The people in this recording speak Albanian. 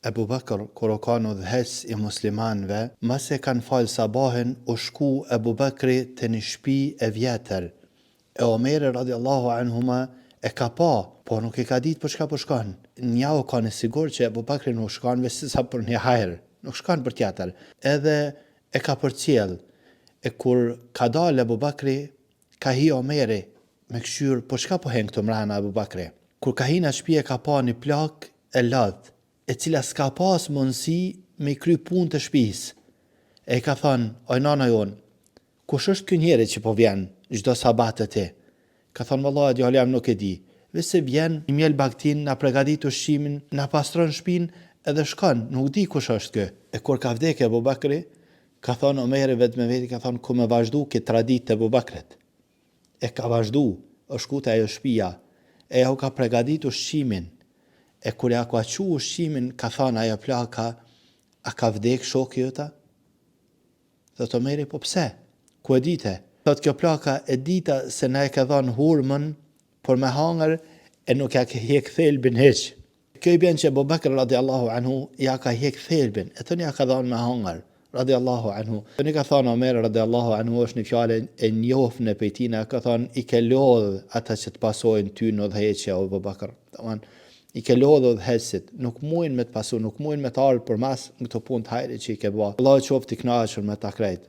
Ebu Bakr, kur o ka në udhëhes i muslimanve, mas e kanë falë sabahin, u shku Ebu Bakri të një shtëpi e vjetër. E Omeri radiallahu anhuma e ka pa, po nuk e ka ditë për çka po shkon. Nja u ka në sigur që Ebu Bakri nuk shkon veç sa për një hajër, nuk shkon për tjetër. Edhe e ka përcjell. E kur ka dalë Ebu Bakri, ka hi Omeri me këshyr, po çka po hen këtu mrena Ebu Bakri? Kur ka hi në shtëpi e ka pa një plak e ladh, e cila s'ka pas mundësi me kry punë të shtëpisë. E ka thënë, oj nana jon, kush është ky njeri që po vjen çdo sabat të ti? Ka thënë, vallahi djali jam nuk e di. Veç se vjen, i mjel baktin, na përgatit ushqimin, na pastron shtëpinë edhe shkon, nuk di kush është ky. E kur ka vdekë Abu Bakri, ka thënë Omeri vetë me veti, ka thënë, ku me vazhdu këtë traditë të Abu Bakrit. E ka vazhdu, është shku te ajo shtëpia, e u ka përgatit ushqimin. E kur ja ka qu ushqimin, ka thënë ajo plaka, a ka vdek shoku jota? Thot Omeri, po pse? Ku e dite? Thot kjo plaka e dita se na e ka dhënë hurmën për me hangër e nuk ja ka hjek thelbin hiç. Kjo i bjen që Abu Bakr radiallahu anhu ja ka hjek thelbin, e tënë ja ka dhënë me hangër radiallahu anhu. Tënë ka thënë Omeri radiallahu anhu është një fjalë e njohur në pejtina, ka thënë i ke lodh ata që të pasojnë ty në udhëheqja Abu Bakr. I ke lodhë udhëheqësit, nuk mujnë me të pasu, nuk mujnë me të ardhur për mas në këto punë të hajrit që i ke bërë. Allah qoftë i kënaqur me ta krejt.